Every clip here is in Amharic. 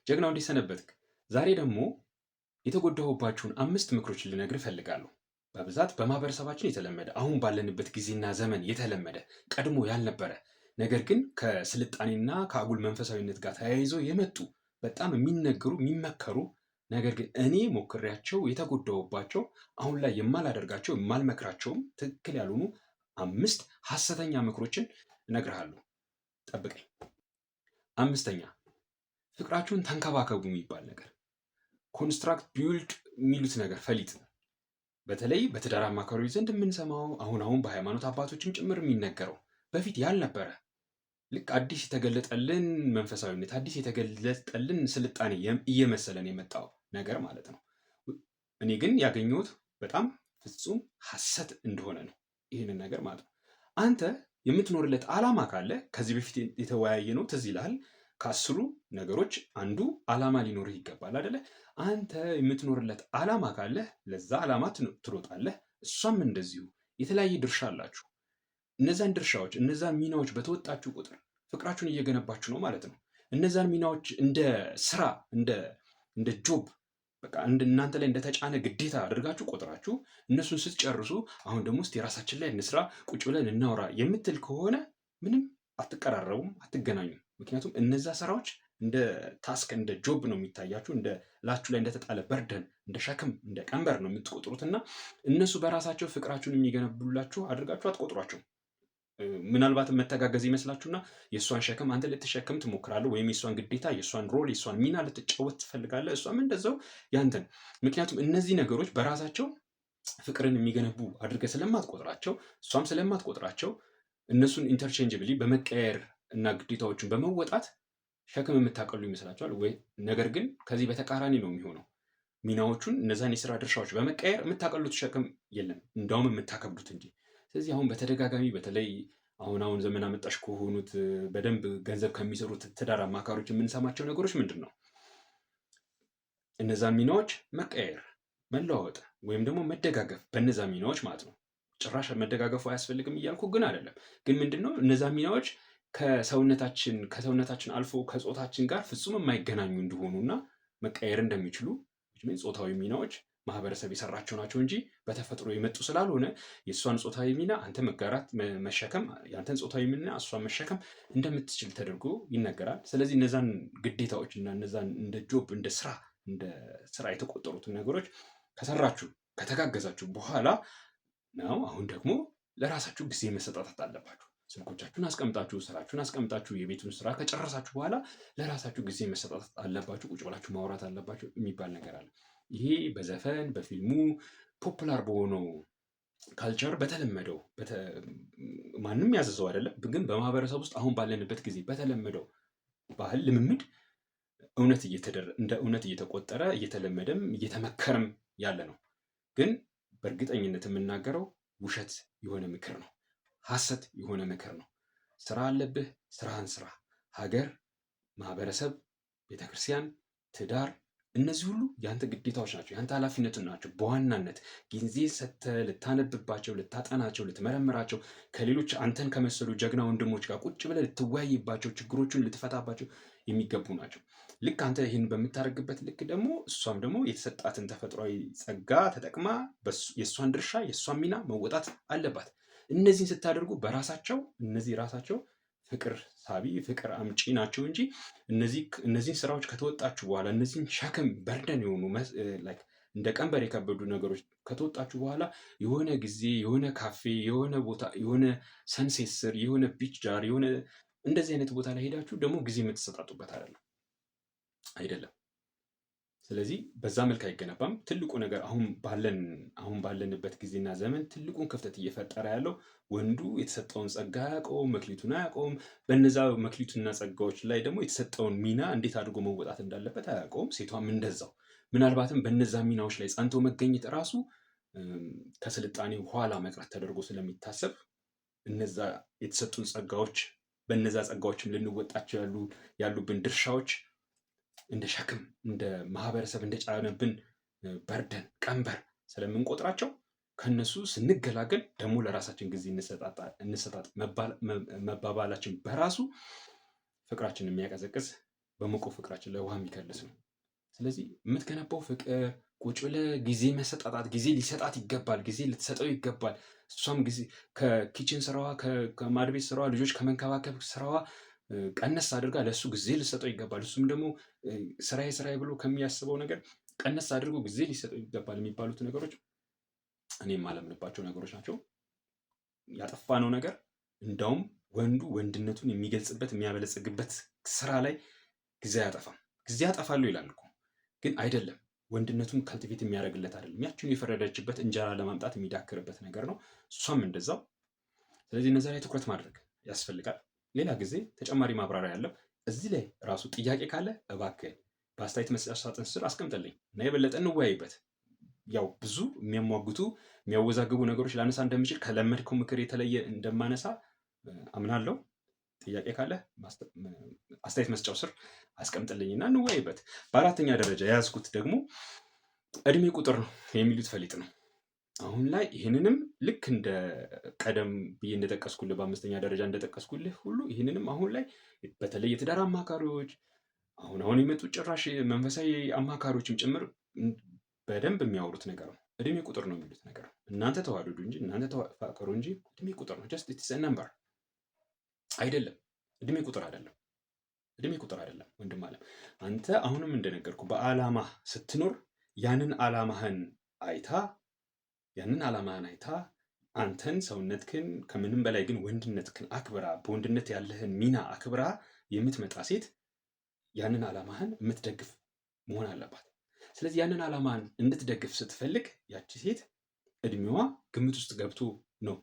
ጀግናው እንዴት ሰነበትክ? ዛሬ ደግሞ የተጎዳሁባችሁን 5 ምክሮች ልነግርህ እፈልጋለሁ። በብዛት በማህበረሰባችን የተለመደ አሁን ባለንበት ጊዜና ዘመን የተለመደ ቀድሞ ያልነበረ ነገር ግን ከስልጣኔና ከአጉል መንፈሳዊነት ጋር ተያይዞ የመጡ በጣም የሚነገሩ የሚመከሩ ነገር ግን እኔ ሞክሬያቸው የተጎዳሁባቸው አሁን ላይ የማላደርጋቸው የማልመክራቸውም ትክክል ያልሆኑ 5 ሐሰተኛ ምክሮችን እነግርሃለሁ። ጠብቀኝ። 5ኛ ፍቅራችሁን ተንከባከቡ የሚባል ነገር ኮንስትራክት ቢውልድ የሚሉት ነገር ፈሊጥ ነው። በተለይ በትዳር አማካሪዎች ዘንድ የምንሰማው አሁን በሃይማኖት አባቶችም ጭምር የሚነገረው በፊት ያልነበረ ልክ አዲስ የተገለጠልን መንፈሳዊነት አዲስ የተገለጠልን ስልጣኔ እየመሰለን የመጣው ነገር ማለት ነው። እኔ ግን ያገኘሁት በጣም ፍጹም ሐሰት እንደሆነ ነው ይህንን ነገር ማለት ነው። አንተ የምትኖርለት ዓላማ ካለ ከዚህ በፊት የተወያየ ነው ትዝ ይልሃል። ከአስሩ ነገሮች አንዱ ዓላማ ሊኖርህ ይገባል አይደለ? አንተ የምትኖርለት ዓላማ ካለ ለዛ ዓላማ ትሮጣለህ። እሷም እንደዚሁ የተለያየ ድርሻ አላችሁ። እነዛን ድርሻዎች እነዛን ሚናዎች በተወጣችሁ ቁጥር ፍቅራችሁን እየገነባችሁ ነው ማለት ነው። እነዛን ሚናዎች እንደ ስራ እንደ ጆብ በቃ እናንተ ላይ እንደተጫነ ግዴታ አድርጋችሁ ቆጥራችሁ እነሱን ስትጨርሱ አሁን ደግሞ እስቲ የራሳችን ላይ እንስራ ቁጭ ብለን እናውራ የምትል ከሆነ ምንም አትቀራረቡም፣ አትገናኙም። ምክንያቱም እነዛ ስራዎች እንደ ታስክ እንደ ጆብ ነው የሚታያችሁ፣ እንደ ላችሁ ላይ እንደተጣለ በርደን እንደ ሸክም እንደ ቀንበር ነው የምትቆጥሩት እና እነሱ በራሳቸው ፍቅራችሁን የሚገነቡላችሁ አድርጋችሁ አትቆጥሯቸው። ምናልባትም መተጋገዝ ይመስላችሁና የእሷን ሸክም አንተ ልትሸከም ትሞክራለህ፣ ወይም የእሷን ግዴታ የእሷን ሮል የእሷን ሚና ልትጫወት ትፈልጋለህ፣ እሷም እንደዛው ያንተን። ምክንያቱም እነዚህ ነገሮች በራሳቸው ፍቅርን የሚገነቡ አድርገህ ስለማትቆጥራቸው እሷም ስለማትቆጥራቸው እነሱን ኢንተርቼንጅብሊ በመቀየር እና ግዴታዎችን በመወጣት ሸክም የምታቀሉ ይመስላችኋል ወይ? ነገር ግን ከዚህ በተቃራኒ ነው የሚሆነው። ሚናዎቹን እነዛን የስራ ድርሻዎች በመቀየር የምታቀሉት ሸክም የለም፣ እንዳውም የምታከብዱት እንጂ። ስለዚህ አሁን በተደጋጋሚ በተለይ አሁን ዘመን አመጣሽ ከሆኑት በደንብ ገንዘብ ከሚሰሩት ትዳር አማካሪዎች የምንሰማቸው ነገሮች ምንድን ነው? እነዛን ሚናዎች መቀየር፣ መለዋወጥ ወይም ደግሞ መደጋገፍ በእነዛ ሚናዎች ማለት ነው። ጭራሽ መደጋገፉ አያስፈልግም እያልኩ ግን አይደለም። ግን ምንድነው እነዛ ሚናዎች ከሰውነታችን አልፎ ከጾታችን ጋር ፍጹም የማይገናኙ እንደሆኑና መቀየር እንደሚችሉ ጾታዊ ሚናዎች ማህበረሰብ የሰራቸው ናቸው እንጂ በተፈጥሮ የመጡ ስላልሆነ የእሷን ጾታዊ ሚና አንተ መጋራት መሸከም፣ የአንተን ጾታዊ ሚና እሷን መሸከም እንደምትችል ተደርጎ ይነገራል። ስለዚህ እነዛን ግዴታዎች እና እነዛን እንደ ጆብ እንደ ስራ የተቆጠሩትን ነገሮች ከሰራችሁ ከተጋገዛችሁ በኋላ ነው አሁን ደግሞ ለራሳችሁ ጊዜ መሰጣጣት አለባችሁ። ስልኮቻችሁን አስቀምጣችሁ ስራችሁን አስቀምጣችሁ የቤቱን ስራ ከጨረሳችሁ በኋላ ለራሳችሁ ጊዜ መሰጣጣት አለባችሁ። ቁጭ ብላችሁ ማውራት አለባችሁ የሚባል ነገር አለ። ይሄ በዘፈን በፊልሙ ፖፑላር በሆነው ካልቸር በተለመደው ማንም ያዘዘው አይደለም፣ ግን በማህበረሰብ ውስጥ አሁን ባለንበት ጊዜ በተለመደው ባህል ልምምድ እንደ እውነት እየተቆጠረ እየተለመደም እየተመከረም ያለ ነው። ግን በእርግጠኝነት የምናገረው ውሸት የሆነ ምክር ነው፣ ሐሰት የሆነ ምክር ነው። ስራ አለብህ፣ ስራህን ስራ። ሀገር፣ ማህበረሰብ፣ ቤተክርስቲያን፣ ትዳር፣ እነዚህ ሁሉ የአንተ ግዴታዎች ናቸው፣ የአንተ ኃላፊነት ናቸው። በዋናነት ጊዜ ሰጥተህ ልታነብባቸው፣ ልታጠናቸው፣ ልትመረምራቸው ከሌሎች አንተን ከመሰሉ ጀግና ወንድሞች ጋር ቁጭ ብለህ ልትወያይባቸው፣ ችግሮቹን ልትፈታባቸው የሚገቡ ናቸው። ልክ አንተ ይህን በምታደርግበት ልክ ደግሞ እሷም ደግሞ የተሰጣትን ተፈጥሯዊ ጸጋ ተጠቅማ የእሷን ድርሻ የእሷን ሚና መወጣት አለባት። እነዚህን ስታደርጉ እነዚህ ራሳቸው ፍቅር ሳቢ ፍቅር አምጪ ናቸው እንጂ እነዚህን ስራዎች ከተወጣችሁ በኋላ እነዚህን ሸክም በርደን የሆኑ እንደ ቀንበር የከበዱ ነገሮች ከተወጣችሁ በኋላ የሆነ ጊዜ የሆነ ካፌ የሆነ ቦታ የሆነ ሰንሴት ስር የሆነ ቢች ዳር የሆነ እንደዚህ አይነት ቦታ ላይ ሄዳችሁ ደግሞ ጊዜ የምትሰጣጡበት አይደለም። ስለዚህ በዛ መልክ አይገነባም። ትልቁ ነገር አሁን ባለንበት ጊዜና ዘመን ትልቁን ክፍተት እየፈጠረ ያለው ወንዱ የተሰጠውን ጸጋ አያውቀውም፣ መክሊቱን አያውቀውም። በነዛ መክሊቱና ጸጋዎች ላይ ደግሞ የተሰጠውን ሚና እንዴት አድርጎ መወጣት እንዳለበት አያውቀውም። ሴቷም እንደዛው። ምናልባትም በነዛ ሚናዎች ላይ ጸንቶ መገኘት ራሱ ከስልጣኔ ኋላ መቅረት ተደርጎ ስለሚታሰብ እነዛ የተሰጡን ጸጋዎች በነዛ ጸጋዎችም ልንወጣቸው ያሉብን ድርሻዎች እንደ ሸክም እንደ ማህበረሰብ እንደጫነብን በርደን ቀንበር ስለምንቆጥራቸው ከነሱ ስንገላገል ደግሞ ለራሳችን ጊዜ እንሰጣጥ መባባላችን በራሱ ፍቅራችንን የሚያቀዘቅዝ በሞቀው ፍቅራችን ላይ ውሃ የሚከልስ ነው። ስለዚህ የምትገነባው ፍቅር ቁጭ ብለህ ጊዜ መሰጣጣት፣ ጊዜ ሊሰጣት ይገባል፣ ጊዜ ልትሰጠው ይገባል። እሷም ጊዜ ከኪችን ስራዋ ከማድ ቤት ስራዋ ልጆች ከመንከባከብ ስራዋ ቀነስ አድርጋ ለእሱ ጊዜ ልሰጠው ይገባል። እሱም ደግሞ ስራዬ ብሎ ከሚያስበው ነገር ቀነስ አድርጎ ጊዜ ሊሰጠው ይገባል የሚባሉት ነገሮች እኔ የማለምንባቸው ነገሮች ናቸው። ያጠፋነው ነገር እንዳውም ወንዱ ወንድነቱን የሚገልጽበት የሚያበለጽግበት ስራ ላይ ጊዜ አያጠፋም። ጊዜ ያጠፋሉ ይላል እኮ ግን አይደለም። ወንድነቱን ካልቲቬት የሚያደርግለት አይደለም። ያችን የፈረደችበት እንጀራ ለማምጣት የሚዳክርበት ነገር ነው። እሷም እንደዛው። ስለዚህ እነዚያ ላይ ትኩረት ማድረግ ያስፈልጋል። ሌላ ጊዜ ተጨማሪ ማብራሪያ ያለው እዚህ ላይ ራሱ ጥያቄ ካለ እባክህ በአስተያየት መስጫ ሳጥን ስር አስቀምጥልኝ እና የበለጠ እንወያይበት። ያው ብዙ የሚያሟግቱ የሚያወዛግቡ ነገሮች ላነሳ እንደምችል ከለመድከው ምክር የተለየ እንደማነሳ አምናለሁ። ጥያቄ ካለ አስተያየት መስጫው ስር አስቀምጥልኝና እንወያይበት። በአራተኛ ደረጃ የያዝኩት ደግሞ እድሜ ቁጥር ነው የሚሉት ፈሊጥ ነው። አሁን ላይ ይህንንም ልክ እንደ ቀደም ብዬ እንደጠቀስኩልህ በአምስተኛ ደረጃ እንደጠቀስኩልህ ሁሉ ይህንንም አሁን ላይ በተለይ የትዳር አማካሪዎች አሁን የመጡ ጭራሽ መንፈሳዊ አማካሪዎችም ጭምር በደንብ የሚያወሩት ነገር ነው። እድሜ ቁጥር ነው የሚሉት ነገር ነው። እናንተ ተዋደዱ እንጂ እናንተ ተፋቀሩ እንጂ እድሜ ቁጥር ነው። ጀስት ኢትስ ነምበር አይደለም። እድሜ ቁጥር አይደለም። እድሜ ቁጥር አይደለም ወንድም አለም። አንተ አሁንም እንደነገርኩ በዓላማ ስትኖር ያንን ዓላማህን አይታ አንተን ሰውነትህን ከምንም በላይ ግን ወንድነትህን አክብራ በወንድነት ያለህን ሚና አክብራ የምትመጣ ሴት ያንን ዓላማህን የምትደግፍ መሆን አለባት። ስለዚህ ያንን ዓላማህን እንድትደግፍ ስትፈልግ ያቺ ሴት እድሜዋ ግምት ውስጥ ገብቶ ነው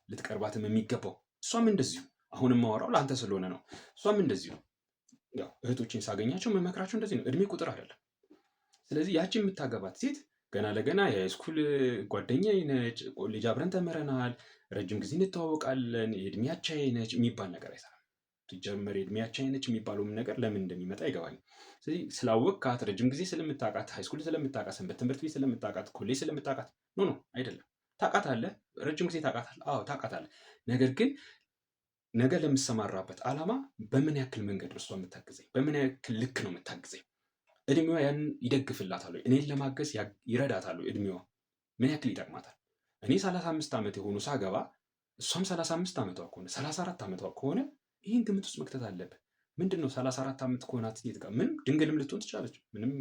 ልትቀርባትም የሚገባው። እሷም እንደዚሁ አሁንም ማወራው ለአንተ ስለሆነ ነው። እሷም እንደዚሁ ያው እህቶችን ሳገኛቸው መመክራቸው እንደዚህ ነው። እድሜ ቁጥር አይደለም። ስለዚህ ያቺ የምታገባት ሴት ገና ለገና የሃይስኩል ጓደኛዬ ነች፣ ኮሌጅ አብረን ተምረናል፣ ረጅም ጊዜ እንተዋወቃለን፣ የእድሜ አቻዬ ነች የሚባል ነገር አይሰራም። ሲጀመር የእድሜ አቻዬ ነች የሚባለውም ነገር ለምን እንደሚመጣ አይገባኝም። ስለዚህ ስላወቅካት፣ ረጅም ጊዜ ስለምታውቃት፣ ሃይስኩል ስለምታውቃት፣ ሰንበት ትምህርት ቤት ስለምታውቃት፣ ኮሌጅ ስለምታውቃት ኖ አይደለም። ታውቃታለህ፣ ረጅም ጊዜ ታውቃታለህ። አዎ ታውቃታለህ። ነገር ግን ነገ ለምሰማራበት ዓላማ በምን ያክል መንገድ እርሷ የምታግዘኝ፣ በምን ያክል ልክ ነው የምታግዘኝ? እድሜዋ ያንን ይደግፍላታል ወይ? እኔን ለማገዝ ይረዳታል ወይ? እድሜዋ ምን ያክል ይጠቅማታል? እኔ 35 ዓመት የሆኑ ሳገባ እሷም 35 ዓመቷ ከሆነ 34 ዓመቷ ከሆነ ይህን ግምት ውስጥ መክተት አለብህ። ምንድን ነው 34 ዓመት ከሆናት ሴት ጋር ምንም ድንግልም ልትሆን ትችላለች። ምንም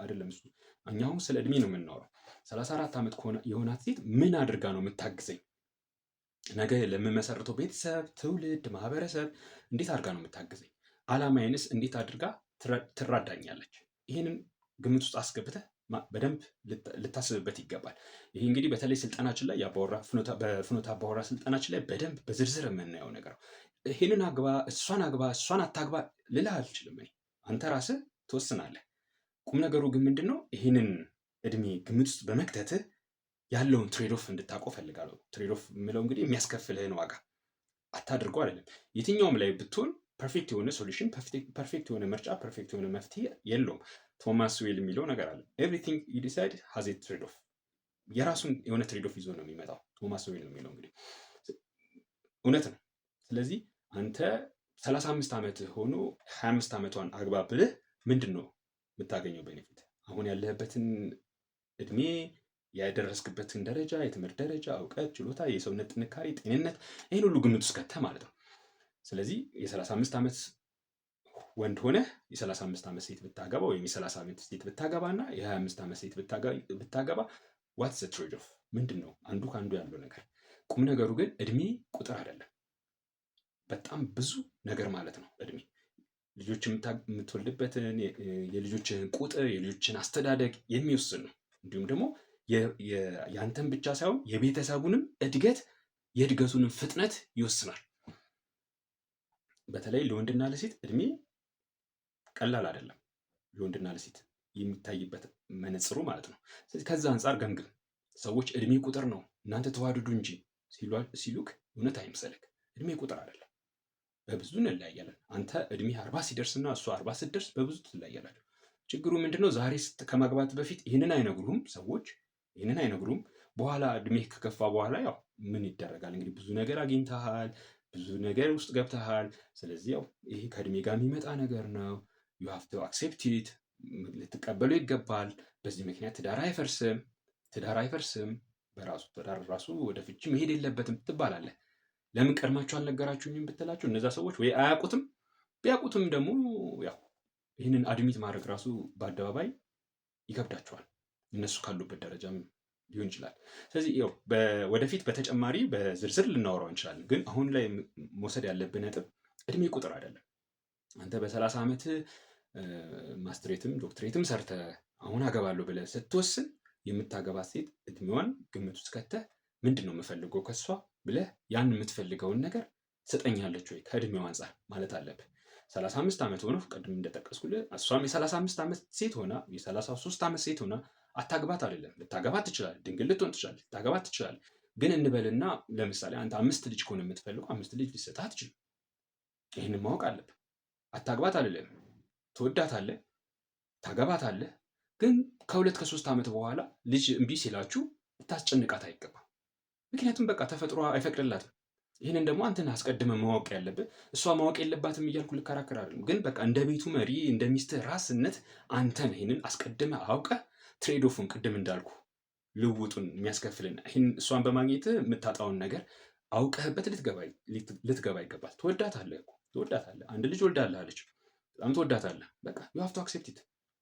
አይደለም እሱ። እኛ አሁን ስለ እድሜ ነው የምናወራው። 34 ዓመት የሆናት ሴት ምን አድርጋ ነው የምታግዘኝ? ነገ ለምመሰርተው ቤተሰብ፣ ትውልድ፣ ማህበረሰብ እንዴት አድርጋ ነው የምታግዘኝ? ዓላማዬንስ እንዴት አድርጋ ትራዳኛለች? ይህንን ግምት ውስጥ አስገብተህ በደንብ ልታስብበት ይገባል። ይህ እንግዲህ በተለይ ስልጠናችን ላይ በፍኖተ አባወራ ስልጠናችን ላይ በደንብ በዝርዝር የምናየው ነገር ነው። ይህንን አግባ፣ እሷን አግባ፣ እሷን አታግባ ልልህ አልችልም። አንተ ራስህ ትወስናለህ። ቁም ነገሩ ግን ምንድን ነው? ይህንን እድሜ ግምት ውስጥ በመክተትህ ያለውን ትሬዶፍ እንድታውቀው ፈልጋለሁ። ትሬዶፍ የምለው እንግዲህ የሚያስከፍልህን ዋጋ አታድርገው አይደለም። የትኛውም ላይ ብትሆን ፐርፌክት የሆነ ሶሉሽን፣ ፐርፌክት የሆነ ምርጫ፣ ፐርፌክት የሆነ መፍትሄ የለውም። ቶማስ ዌል የሚለው ነገር አለ። ኤቭሪቲንግ ዩ ዲሳይድ ሃዝ ኤ ትሬዶፍ። የራሱን የሆነ ትሬዶፍ ይዞ ነው የሚመጣው። ቶማስ ዌል የሚለው እንግዲህ እውነት ነው። ስለዚህ አንተ 35 ዓመት ሆኖ 25 ዓመቷን አግባ ብልህ ምንድን ነው የምታገኘው ቤኔፊት? አሁን ያለህበትን እድሜ፣ ያደረስክበትን ደረጃ፣ የትምህርት ደረጃ፣ እውቀት፣ ችሎታ፣ የሰውነት ጥንካሬ፣ ጤንነት፣ ይህን ሁሉ ግምት ውስጥ ከተህ ማለት ነው። ስለዚህ የ35 ዓመት ወንድ ሆነ የ35 ዓመት ሴት ብታገባ ወይም የ30 ዓመት ሴት ብታገባ እና የ25 ዓመት ሴት ብታገባ ዋትስ ዘ ትሬድ ኦፍ? ምንድን ነው አንዱ ከአንዱ ያለው ነገር? ቁም ነገሩ ግን እድሜ ቁጥር አይደለም። በጣም ብዙ ነገር ማለት ነው እድሜ። ልጆች የምትወልድበትን የልጆችን ቁጥር፣ የልጆችን አስተዳደግ የሚወስን ነው። እንዲሁም ደግሞ ያንተን ብቻ ሳይሆን የቤተሰቡንም እድገት የእድገቱንም ፍጥነት ይወስናል። በተለይ ለወንድና ለሴት እድሜ ቀላል አይደለም። ለወንድና ለሴት የሚታይበት መነጽሩ ማለት ነው። ስለዚህ ከዛ አንጻር ገምግም። ሰዎች እድሜ ቁጥር ነው እናንተ ተዋደዱ እንጂ ሲሉክ እውነት አይምሰልክ። እድሜ ቁጥር አይደለም። በብዙ እንለያያለን። አንተ እድሜ 40 ሲደርስና እሷ 40 ስትደርስ በብዙ ትለያያላችሁ። ችግሩ ምንድነው? ዛሬ ከማግባት በፊት ይህንን አይነግሩም ሰዎች፣ ይህንን አይነግሩም። በኋላ እድሜ ከከፋ በኋላ ያው ምን ይደረጋል እንግዲህ ብዙ ነገር አግኝተሃል፣ ብዙ ነገር ውስጥ ገብተሃል። ስለዚህ ያው ይሄ ከእድሜ ጋር የሚመጣ ነገር ነው። ዩ ሃቭ ቱ አክሴፕት ኢት፣ ልትቀበሉ ይገባል። በዚህ ምክንያት ትዳር አይፈርስም። በራሱ ትዳር ራሱ ወደ ፍቺ መሄድ የለበትም ትባላለህ። ለምን ቀድማችሁ አልነገራችሁኝም ብትላቸው እነዛ ሰዎች ወይ አያውቁትም፣ ቢያውቁትም ደግሞ ያው ይህንን አድሚት ማድረግ ራሱ በአደባባይ ይከብዳቸዋል። እነሱ ካሉበት ደረጃም ሊሆን ይችላል። ስለዚህ ያው ወደፊት በተጨማሪ በዝርዝር ልናወራው እንችላለን። ግን አሁን ላይ መውሰድ ያለብን ነጥብ እድሜ ቁጥር አይደለም። አንተ በ30 ዓመት ማስትሬትም ዶክትሬትም ሰርተ አሁን አገባለሁ ብለህ ስትወስን የምታገባት ሴት እድሜዋን ግምት ውስጥ ከተህ ምንድን ነው የምፈልገው ከሷ ብለህ ያን የምትፈልገውን ነገር ስጠኛለች ወይ ከእድሜዋ አንጻር ማለት አለብህ። 35 ዓመት ሆኖ ቅድም እንደጠቀስኩልህ እሷም የ35 ዓመት ሴት ሆና የ33 ዓመት ሴት ሆና አታግባት አይደለም። ልታገባት ትችላለህ፣ ድንግል ልትሆን ትችላለህ፣ ልታገባት ትችላለህ። ግን እንበልና ለምሳሌ አንተ 5 ልጅ ከሆነ የምትፈልገው 5 ልጅ ሊሰጥህ አትችልም። ይህንን ማወቅ አለብህ። አታግባት አይደለም፣ ትወዳታለህ፣ ታገባታለህ። ግን ከ2 ከ3 ዓመት በኋላ ልጅ እምቢ ሲላችሁ ልታስጨንቃት አይገባም። ምክንያቱም በቃ ተፈጥሮ አይፈቅድላትም። ይህንን ደግሞ አንተን አስቀድመ ማወቅ ያለብህ። እሷ ማወቅ የለባትም እያልኩ ልከራከር አይደለም። ግን በቃ እንደ ቤቱ መሪ እንደ ሚስትህ ራስነት አንተን ይህንን አስቀድመ አውቀህ ትሬድ ኦፉን ቅድም እንዳልኩ ልውጡን የሚያስከፍልን ይህን እሷን በማግኘት የምታጣውን ነገር አውቀህበት ልትገባ ይገባል። ትወዳታለህ እኮ ትወዳታለህ። አንድ ልጅ ወልዳለህ አለች፣ በጣም ትወዳታለህ። በቃ ዩ ሃቭ ቱ አክሴፕት ኢት፣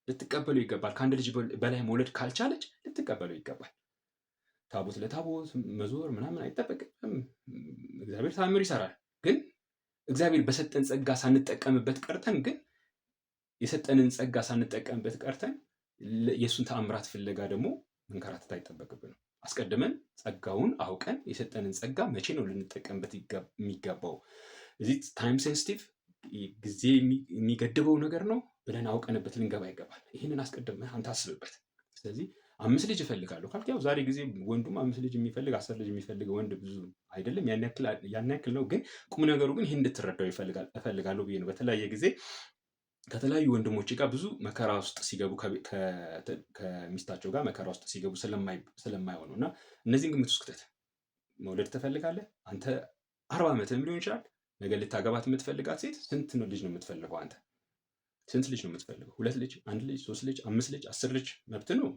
ልትቀበለው ይገባል። ከአንድ ልጅ በላይ መውለድ ካልቻለች ልትቀበለው ይገባል። ታቦት ለታቦት መዞር ምናምን አይጠበቅም። እግዚአብሔር ታምር ይሰራል። ግን እግዚአብሔር በሰጠን ጸጋ ሳንጠቀምበት ቀርተን ግን የሰጠንን ጸጋ ሳንጠቀምበት ቀርተን የእሱን ተአምራት ፍለጋ ደግሞ መንከራተት አይጠበቅብንም። አስቀድመን ጸጋውን አውቀን የሰጠንን ጸጋ መቼ ነው ልንጠቀምበት የሚገባው? እዚህ ታይም ሴንሲቲቭ ጊዜ የሚገድበው ነገር ነው ብለን አውቀንበት ልንገባ ይገባል። ይህንን አስቀድመን አንተ አስብበት። ስለዚህ 5 ልጅ እፈልጋለሁ ካልክ ያው ዛሬ ጊዜ ወንዱም 5 ልጅ የሚፈልግ 10 ልጅ የሚፈልግ ወንድ ብዙ አይደለም፣ ያን ያክል ነው። ግን ቁም ነገሩ ግን ይህን እንድትረዳው እፈልጋለሁ ብዬ ነው። በተለያየ ጊዜ ከተለያዩ ወንድሞች ጋር ብዙ መከራ ውስጥ ሲገቡ ከሚስታቸው ጋር መከራ ውስጥ ሲገቡ ስለማይሆኑ እና እነዚህን ግምት ውስጥ ክተት። መውለድ ትፈልጋለህ አንተ 40 ዓመትም ሊሆን ይችላል። ነገ ልታገባት የምትፈልጋት ሴት ስንት ነው ልጅ ነው የምትፈልገው? አንተ ስንት ልጅ ነው የምትፈልገው? 2 ልጅ፣ 1 ልጅ፣ 3 ልጅ፣ 5 ልጅ፣ 10 ልጅ መብት ነው።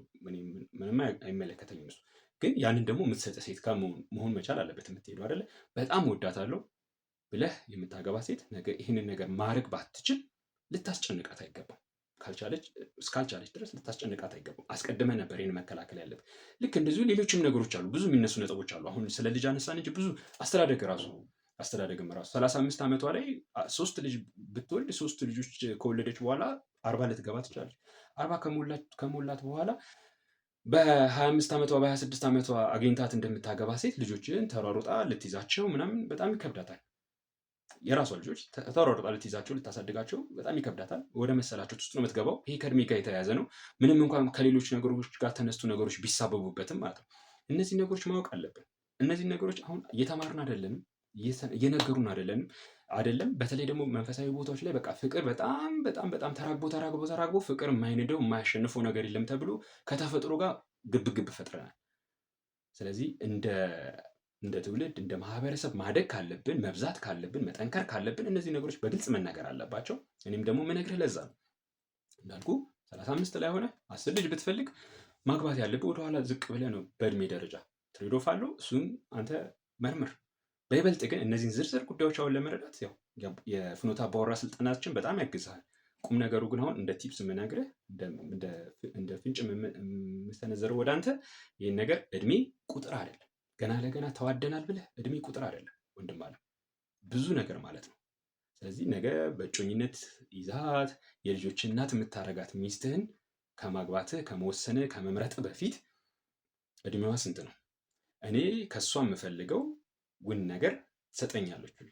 ምንም አይመለከተኝም እሱ። ግን ያንን ደግሞ የምትሰጠ ሴት ጋር መሆን መቻል አለበት። የምትሄዱ አይደለ በጣም ወዳታለሁ ብለህ የምታገባ ሴት ነገ ይህንን ነገር ማድረግ ባትችል ልታስጨንቃት አይገባም። እስካልቻለች ድረስ ልታስጨንቃት አይገባም። አስቀድመህ ነበር ይህን መከላከል ያለብህ። ልክ እንደዚሁ ሌሎችም ነገሮች አሉ፣ ብዙ የሚነሱ ነጥቦች አሉ። አሁን ስለ ልጅ አነሳን እንጂ ብዙ አስተዳደግም ራሱ 35 ዓመቷ ላይ 3 ልጅ ብትወልድ 3 ልጆች ከወለደች በኋላ 40 ልትገባ ትችላለች። 40 ከሞላት በኋላ በ25 ዓመቷ በ26 ዓመቷ አግኝታት እንደምታገባ ሴት ልጆችን ተሯሩጣ ልትይዛቸው ምናምን በጣም ይከብዳታል። የራሷ ልጆች ተሯሩጣ ልትይዛቸው ልታሳድጋቸው በጣም ይከብዳታል። ወደ መሰላቸት ውስጥ ነው የምትገባው። ይሄ ከእድሜ ጋር የተያያዘ ነው። ምንም እንኳን ከሌሎች ነገሮች ጋር ተነስቱ ነገሮች ቢሳበቡበትም ማለት ነው። እነዚህ ነገሮች ማወቅ አለብን። እነዚህ ነገሮች አሁን እየተማርን አይደለንም፣ እየነገሩን አይደለም። በተለይ ደግሞ መንፈሳዊ ቦታዎች ላይ በቃ ፍቅር በጣም በጣም በጣም ተራግቦ ፍቅር የማይንደው የማያሸንፈው ነገር የለም ተብሎ ከተፈጥሮ ጋር ግብግብ ፈጥረናል። ስለዚህ እንደ ትውልድ እንደ ማህበረሰብ ማደግ ካለብን መብዛት ካለብን መጠንከር ካለብን እነዚህ ነገሮች በግልጽ መነገር አለባቸው። እኔም ደግሞ ምነግርህ ለዛ ነው። እንዳልኩ 35 ላይ ሆነ 10 ልጅ ብትፈልግ ማግባት ያለብህ ወደኋላ ዝቅ ብለህ ነው። በእድሜ ደረጃ ትሬድ ኦፍ አለው። እሱን አንተ መርምር። በይበልጥ ግን እነዚህን ዝርዝር ጉዳዮች አሁን ለመረዳት ያው የፍኖተ አባወራ ስልጠናችን በጣም ያግዝሃል። ቁም ነገሩ ግን አሁን እንደ ቲፕስ የምነግርህ እንደ ፍንጭ የምሰነዘረው ወደ አንተ ይህን ነገር እድሜ ቁጥር አይደለም። ገና ለገና ተዋደናል ብለህ እድሜ ቁጥር አይደለም ወንድም አለ ብዙ ነገር ማለት ነው። ስለዚህ ነገ በእጮኝነት ይዛት የልጆች እናት የምታረጋት ሚስትህን ከማግባትህ ከመወሰንህ ከመምረጥህ በፊት እድሜዋ ስንት ነው? እኔ ከእሷ የምፈልገው ውን ነገር ትሰጠኛለች ወይ?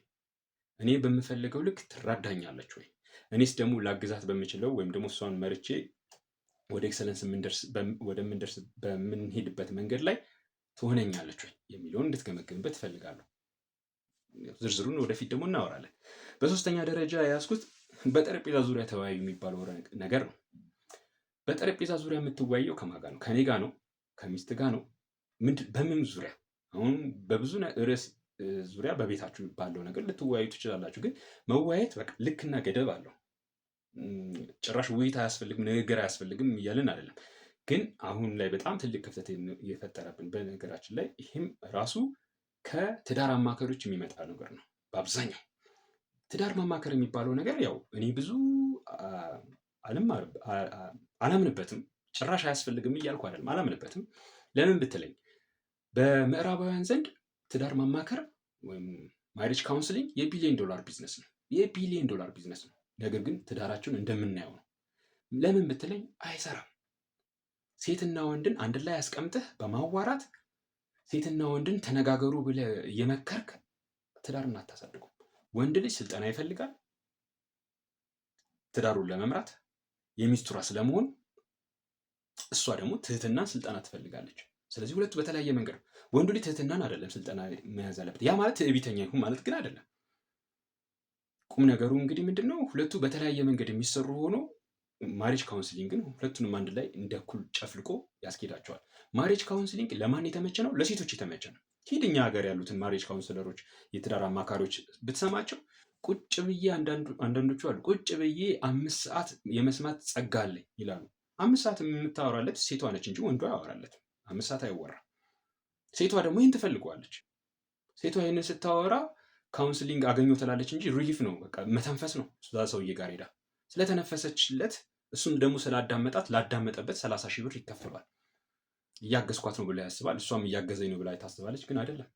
እኔ በምፈልገው ልክ ትራዳኛለች ወይ? እኔስ ደግሞ ላግዛት በምችለው ወይም ደግሞ እሷን መርቼ ወደ ኤክሰለንስ ወደምንደርስ በምንሄድበት መንገድ ላይ ትሆነኛለች ወይ የሚለውን እንድትገመግምበት እፈልጋለሁ። ዝርዝሩን ወደፊት ደግሞ እናወራለን። በሶስተኛ ደረጃ የያዝኩት በጠረጴዛ ዙሪያ ተወያዩ የሚባለው ነገር ነው። በጠረጴዛ ዙሪያ የምትወያየው ከማን ጋር ነው? ከኔ ጋር ነው? ከሚስት ጋር ነው? በምን ዙሪያ? አሁን በብዙ ርዕስ ዙሪያ በቤታችሁ ባለው ነገር ልትወያዩ ትችላላችሁ። ግን መወያየት በቃ ልክና ገደብ አለው። ጭራሽ ውይይት አያስፈልግም፣ ንግግር አያስፈልግም እያልን አይደለም። ግን አሁን ላይ በጣም ትልቅ ክፍተት የፈጠረብን በነገራችን ላይ ይህም ራሱ ከትዳር አማካሪዎች የሚመጣ ነገር ነው። በአብዛኛው ትዳር ማማከር የሚባለው ነገር ያው እኔ ብዙ አላምንበትም። ጭራሽ አያስፈልግም እያልኩ አይደለም፣ አላምንበትም። ለምን ብትለኝ በምዕራባውያን ዘንድ ትዳር ማማከር ወይም ማሪጅ ካውንስሊንግ የቢሊዮን ዶላር ቢዝነስ ነው። የቢሊዮን ዶላር ቢዝነስ ነው። ነገር ግን ትዳራቸውን እንደምናየው ነው። ለምን ብትለኝ አይሰራም። ሴትና ወንድን አንድ ላይ አስቀምጠህ በማዋራት ሴትና ወንድን ተነጋገሩ ብለህ እየመከርክ ትዳርን አታሳድጉም። ወንድ ልጅ ስልጠና ይፈልጋል ትዳሩን ለመምራት የሚስቱ ራስ ለመሆን፣ እሷ ደግሞ ትህትና ስልጠና ትፈልጋለች። ስለዚህ ሁለቱ በተለያየ መንገድ ወንዱ ልጅ ትህትናን አይደለም ስልጠና መያዝ አለበት። ያ ማለት ትዕቢተኛ ይሁን ማለት ግን አይደለም። ቁም ነገሩ እንግዲህ ምንድነው? ሁለቱ በተለያየ መንገድ የሚሰሩ ሆኖ ማሪጅ ካውንስሊንግ ግን ሁለቱንም አንድ ላይ እንደ እኩል ጨፍልቆ ያስኬዳቸዋል። ማሪጅ ካውንስሊንግ ለማን የተመቸ ነው? ለሴቶች የተመቸ ነው። ሂድ እኛ ሀገር ያሉትን ማሪጅ ካውንስለሮች፣ የትዳር አማካሪዎች ብትሰማቸው ቁጭ ብዬ አንዳንዶቹ አሉ ቁጭ ብዬ 5 ሰዓት የመስማት ጸጋ አለኝ ይላሉ። 5 ሰዓት የምታወራለት ሴቷ ነች እንጂ ወንዱ አያወራለት። 5 ሰዓት አይወራ። ሴቷ ደግሞ ይህን ትፈልገዋለች። ሴቷ ይህንን ስታወራ ካውንስሊንግ አገኘው ትላለች እንጂ ሪሊፍ ነው፣ በቃ መተንፈስ ነው። እዛ ሰውዬ ጋር ሄዳ ስለተነፈሰችለት እሱም ደግሞ ስላዳመጣት ላዳመጠበት 30 ሺህ ብር ይከፈሏል። እያገዝኳት ነው ብላ ያስባል። እሷም እያገዘኝ ነው ብላ ታስባለች። ግን አይደለም፣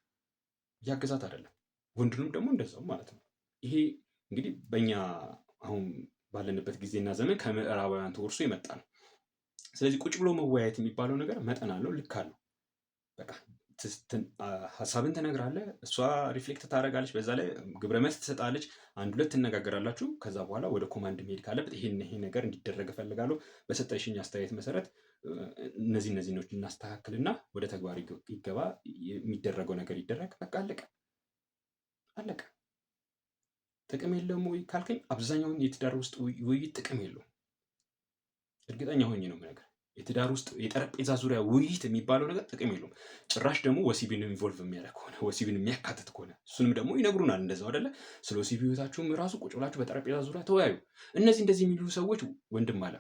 እያገዛት አይደለም። ወንድንም ደግሞ እንደዛው ማለት ነው። ይሄ እንግዲህ በእኛ አሁን ባለንበት ጊዜና ዘመን ከምዕራባውያን ተወርሶ የመጣ ነው። ስለዚህ ቁጭ ብሎ መወያየት የሚባለው ነገር መጠን አለው፣ ልክ አለው። በቃ ሀሳብን ትነግራለህ፣ እሷ ሪፍሌክት ታደርጋለች፣ በዛ ላይ ግብረ መልስ ትሰጣለች፣ 1-2 ትነጋገራላችሁ። ከዛ በኋላ ወደ ኮማንድ መሄድ ካለበት ይሄ ነገር እንዲደረግ እፈልጋለሁ፣ በሰጠሽኝ አስተያየት መሰረት እነዚህ ነች እናስተካክልና ወደ ተግባር ይገባ፣ የሚደረገው ነገር ይደረግ። በቃ አለቀ አለቀ። ጥቅም የለውም ወይ ካልከኝ አብዛኛውን የትዳር ውስጥ ውይይት ጥቅም የለውም። እርግጠኛ ሆኜ ነው የምነግርህ። የትዳር ውስጥ የጠረጴዛ ዙሪያ ውይይት የሚባለው ነገር ጥቅም የለውም። ጭራሽ ደግሞ ወሲብን ኢንቮልቭ የሚያደርግ ከሆነ ወሲብን የሚያካትት ከሆነ እሱንም ደግሞ ይነግሩናል እንደዛው አይደለ? ስለ ወሲብ ህይወታችሁም ራሱ ቁጭ ብላችሁ በጠረጴዛ ዙሪያ ተወያዩ። እንደዚህ የሚሉ ሰዎች ወንድም አለ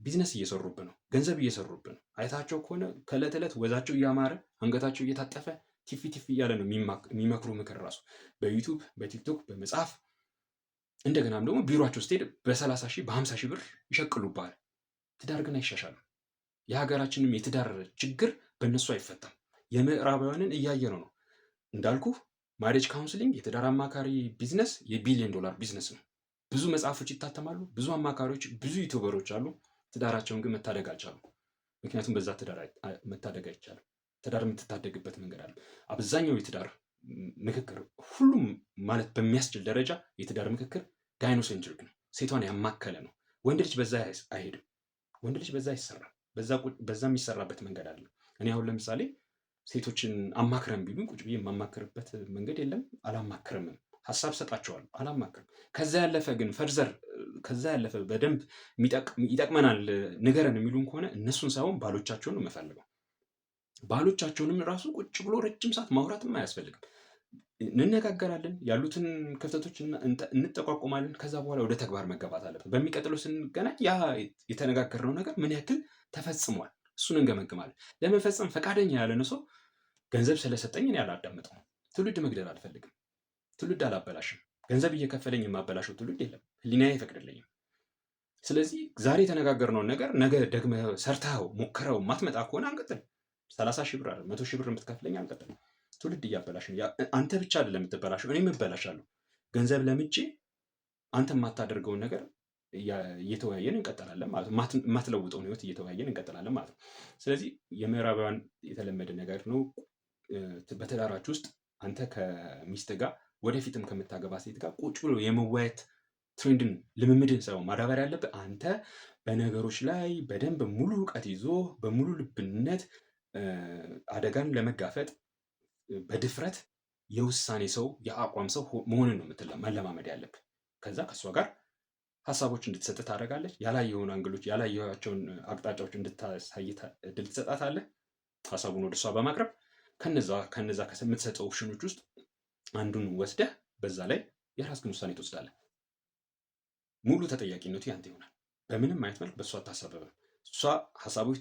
ቢዝነስ እየሰሩብን ነው፣ ገንዘብ እየሰሩብን ነው። አይታቸው ከሆነ ከዕለት ዕለት ወዛቸው እያማረ አንገታቸው እየታጠፈ ቲፊ እያለ ነው የሚመክሩ ምክር ራሱ በዩቱብ በቲክቶክ በመጽሐፍ እንደገናም ደግሞ ቢሮቸው ስትሄድ በ30 ሺህ በ50 ሺህ ብር ይሸቅሉብሃል። ትዳር ግን አይሻሻልም። የሀገራችንም የትዳር ችግር በእነሱ አይፈታም። የምዕራባውያንን እያየነው ነው። እንዳልኩ ማሬጅ ካውንስሊንግ የትዳር አማካሪ ቢዝነስ የቢሊዮን ዶላር ቢዝነስ ነው። ብዙ መጽሐፎች ይታተማሉ፣ ብዙ አማካሪዎች፣ ብዙ ዩቱበሮች አሉ። ትዳራቸውን ግን መታደግ አልቻሉም። ምክንያቱም በዛ ትዳር መታደግ አይቻልም። ትዳር የምትታደግበት መንገድ አለ። አብዛኛው የትዳር ምክክር ሁሉም ማለት በሚያስችል ደረጃ የትዳር ምክክር ጋይኖሴንትሪክ ነው። ሴቷን ያማከለ ነው። ወንድ ልጅ በዛ አይሄድም። ወንድ ልጅ በዛ አይሰራም። በዛ የሚሰራበት መንገድ አለ። እኔ አሁን ለምሳሌ ሴቶችን አማክረን ቢሉኝ ቁጭ ብዬ የማማክርበት መንገድ የለም። አላማክርምም። ሀሳብ ሰጣቸዋለሁ፣ አላማክርም። ከዛ ያለፈ ግን ፈርዘር ከዛ ያለፈ በደንብ ይጠቅመናል ንገረን የሚሉን ከሆነ እነሱን ሳይሆን ባሎቻቸውን ነው የምፈልገው። ባሎቻቸውንም ራሱ ቁጭ ብሎ ረጅም ሰዓት ማውራትም አያስፈልግም። እንነጋገራለን፣ ያሉትን ክፍተቶች እንጠቋቁማለን። ከዛ በኋላ ወደ ተግባር መገባት አለበት። በሚቀጥለው ስንገናኝ ያ የተነጋገርነው ነገር ምን ያክል ተፈጽሟል እሱን እንገመግማለን። ለመፈጸም ፈቃደኛ ያለን ሰው ገንዘብ ስለሰጠኝ እኔ አላዳምጠውም። ትውልድ መግደል አልፈልግም። ትውልድ አላበላሽም። ገንዘብ እየከፈለኝ የማበላሸው ትውልድ የለም። ህሊናዬ አይፈቅድልኝም። ስለዚህ ዛሬ የተነጋገርነውን ነገር ነገ ደግመህ ሰርተኸው ሞክረው ማትመጣ ከሆነ አንቀጥል። 30 ሺህ ብር 100 ሺህ ብር የምትከፍለኝ አንቀጥል። ትውልድ እያበላሽ ነው። አንተ ብቻ አይደለም የምትበላሸው፣ እኔም እበላሻለሁ። ገንዘብ ለምጄ አንተ የማታደርገውን ነገር እየተወያየን እንቀጥላለን ማለት ነው። የማትለውጠውን ህይወት እየተወያየን እንቀጥላለን ማለት ነው። ስለዚህ የምዕራባውያን የተለመደ ነገር ነው። በትዳራችሁ ውስጥ አንተ ከሚስት ጋር ወደፊትም ከምታገባ ሴት ጋር ቁጭ ብሎ የመወያየት ትሬንድን ልምምድን ሳይሆን ማዳበር ያለብህ አንተ በነገሮች ላይ በደንብ ሙሉ እውቀት ይዞ በሙሉ ልብነት አደጋን ለመጋፈጥ በድፍረት የውሳኔ ሰው የአቋም ሰው መሆንን ነው መለማመድ ያለብህ። ከዛ ከእሷ ጋር ሀሳቦች እንድትሰጥ ታደርጋለች። ያላየውን አንግሎች ያላየቸውን አቅጣጫዎች እንድታሳይ እድል ትሰጣታለህ። ሀሳቡን ወደ እሷ በማቅረብ ከነዛ ከምትሰጠው ኦፕሽኖች ውስጥ አንዱን ወስደህ በዛ ላይ የራስህን ውሳኔ ትወስዳለህ። ሙሉ ተጠያቂነቱ ያንተ ይሆናል። በምንም አይነት መልክ በእሷ አታሳበብም። እሷ ሀሳቦች፣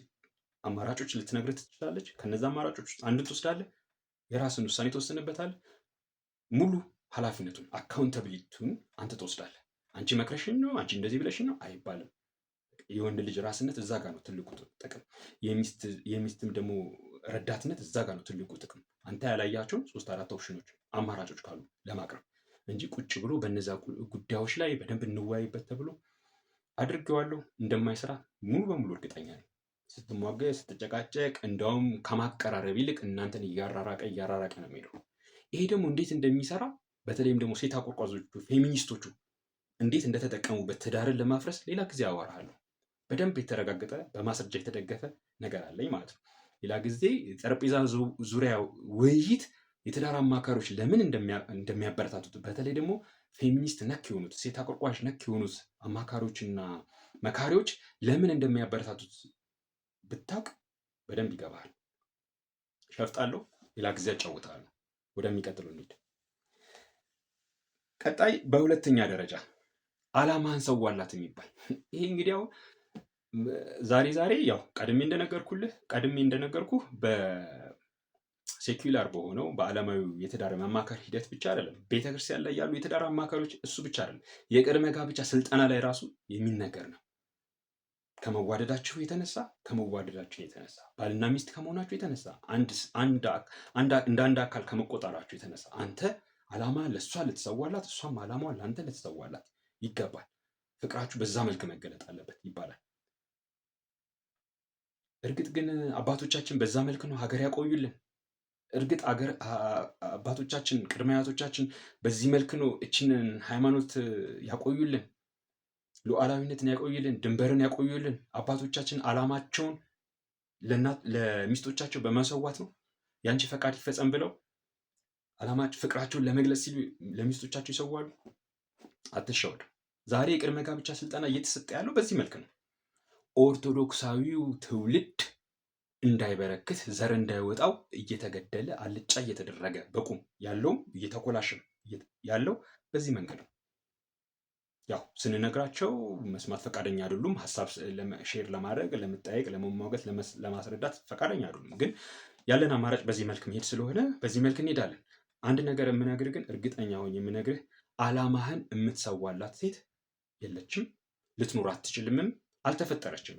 አማራጮች ልትነግርህ ትችላለች። ከነዛ አማራጮች ውስጥ አንድን ትወስዳለህ፣ የራስን ውሳኔ ትወስንበታለህ። ሙሉ ኃላፊነቱን አካውንታብሊቲውን አንተ ትወስዳለህ። አንቺ መክረሽን ነው፣ አንቺ እንደዚህ ብለሽን ነው አይባልም። የወንድ ልጅ ራስነት እዛ ጋር ነው ትልቁ ጥቅም። የሚስትም ደግሞ ረዳትነት እዛ ጋር ነው ትልቁ ጥቅም። አንተ ያላያቸውን 3-4 ኦፕሽኖች አማራጮች ካሉ ለማቅረብ እንጂ ቁጭ ብሎ በነዛ ጉዳዮች ላይ በደንብ እንወያይበት ተብሎ አድርጌዋለሁ እንደማይሰራ ሙሉ በሙሉ እርግጠኛ ነኝ። ስትሟገ ስትጨቃጨቅ፣ እንደውም ከማቀራረብ ይልቅ እናንተን እያራራቀ ነው የሚሄደው። ይሄ ደግሞ እንዴት እንደሚሰራ በተለይም ደግሞ ሴት አቆርቋዞቹ ፌሚኒስቶቹ እንዴት እንደተጠቀሙበት ትዳርን ለማፍረስ ሌላ ጊዜ አወራለሁ። በደንብ የተረጋገጠ በማስረጃ የተደገፈ ነገር አለኝ ማለት ነው። ሌላ ጊዜ ጠረጴዛ ዙሪያ ውይይት የትዳር አማካሪዎች ለምን እንደሚያበረታቱት በተለይ ደግሞ ፌሚኒስት ነክ የሆኑት ሴት አቆርቋሽ ነክ የሆኑት አማካሪዎችና መካሪዎች ለምን እንደሚያበረታቱት ብታውቅ በደንብ ይገባል። ሸፍጣለሁ። ሌላ ጊዜ አጫውታለሁ። ወደሚቀጥለው እንሂድ። ቀጣይ በሁለተኛ ደረጃ አላማህን ሰዋላት የሚባል ይሄ እንግዲህ ያው ዛሬ ያው ቀድሜ እንደነገርኩህ በሴኩላር በሆነው በዓለማዊ የትዳር መማከር ሂደት ብቻ አይደለም። ቤተክርስቲያን ላይ ያሉ የትዳር አማካሪዎች እሱ ብቻ አይደለም፣ የቅድመ ጋብቻ ስልጠና ላይ ራሱ የሚነገር ነው። ከመዋደዳችሁ የተነሳ ባልና ሚስት ከመሆናችሁ የተነሳ እንደ አንድ አካል ከመቆጠራችሁ የተነሳ አንተ አላማ ለእሷ ልትሰዋላት፣ እሷም አላማዋ ለአንተ ልትሰዋላት ይገባል። ፍቅራችሁ በዛ መልክ መገለጥ አለበት ይባላል። እርግጥ ግን አባቶቻችን በዛ መልክ ነው ሀገር ያቆዩልን። እርግጥ አባቶቻችን ቅድመ አያቶቻችን በዚህ መልክ ነው እችንን ሃይማኖት ያቆዩልን፣ ሉዓላዊነትን ያቆዩልን፣ ድንበርን ያቆዩልን። አባቶቻችን አላማቸውን ለሚስቶቻቸው በመሰዋት ነው ያንቺ ፈቃድ ይፈጸም ብለው አላማቸው ፍቅራቸውን ለመግለጽ ሲሉ ለሚስቶቻቸው ይሰዋሉ። አትሻወዱ። ዛሬ የቅድመ ጋብቻ ስልጠና እየተሰጠ ያለው በዚህ መልክ ነው። ኦርቶዶክሳዊው ትውልድ እንዳይበረክት ዘር እንዳይወጣው እየተገደለ አልጫ እየተደረገ በቁም ያለውም እየተኮላሸም ያለው በዚህ መንገድ ነው። ያው ስንነግራቸው መስማት ፈቃደኛ አይደሉም። ሀሳብ ሼር ለማድረግ ለመጠያየቅ፣ ለመሟገት፣ ለማስረዳት ፈቃደኛ አይደሉም። ግን ያለን አማራጭ በዚህ መልክ መሄድ ስለሆነ በዚህ መልክ እንሄዳለን። አንድ ነገር የምነግርህ ግን እርግጠኛ ሆኜ የምነግርህ አላማህን የምትሰዋላት ሴት የለችም፣ ልትኖር አትችልምም፣ አልተፈጠረችም።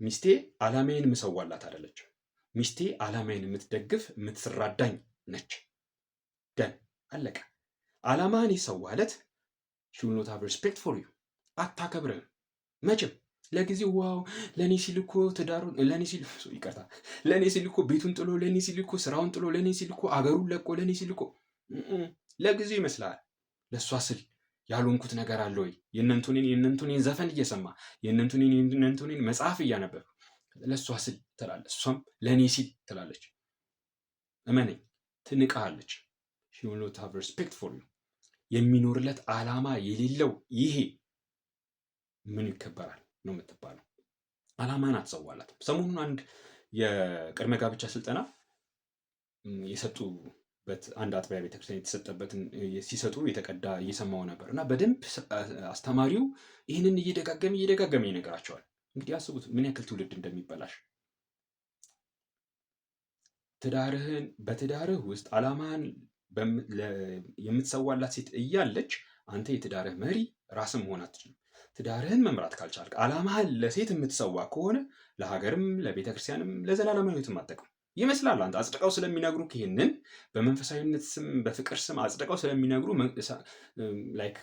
ሚስቴ አላማዬን የምሰዋላት አይደለችም። ሚስቴ አላማዬን የምትደግፍ የምትራዳኝ ነች። ደን አለቀ። አላማህን የሰዋለት she will not have respect for you። አታከብርህም መቼም። ለጊዜው ዋው ለኔ ሲል እኮ ትዳሩን ለኔ ሲል ይቅርታ ለኔ ሲል እኮ ቤቱን ጥሎ ለኔ ሲል እኮ ስራውን ጥሎ ለኔ ሲል እኮ አገሩን ለቆ ለኔ ሲል እኮ ለጊዜው ይመስላል። ለሷ ስል ያልሆንኩት ነገር አለ ወይ? የእነንቱኔን ዘፈን እየሰማ የእነንቱኔን መጽሐፍ እያነበብ ለሷ ስል ትላለች፣ እሷም ለኔ ሲል ትላለች። እመነኝ ትንቃለች። she will not have respect for you። የሚኖርለት ዓላማ የሌለው ይሄ ምን ይከበራል ነው የምትባለው። ዓላማን አትሰዋላት። ሰሞኑን አንድ የቅድመ ጋብቻ ስልጠና የሰጡበት አንድ አጥቢያ ቤተክርስቲያን የተሰጠበትን ሲሰጡ የተቀዳ እየሰማው ነበር እና በደንብ አስተማሪው ይህንን እየደጋገመ ይነግራቸዋል። እንግዲህ አስቡት ምን ያክል ትውልድ እንደሚበላሽ። በትዳርህ ውስጥ ዓላማን የምትሰዋላት ሴት እያለች አንተ የትዳርህ መሪ ራስህ መሆን አትችልም። ትዳርህን መምራት ካልቻልክ ዓላማህን ለሴት የምትሰዋ ከሆነ ለሀገርም ለቤተክርስቲያንም ለዘላለማዊ ሕይወትም አትጠቅም ይመስላል። አንተ አጽድቀው ስለሚነግሩ ይህንን በመንፈሳዊነት ስም በፍቅር ስም አጽድቀው ስለሚነግሩ ላይክ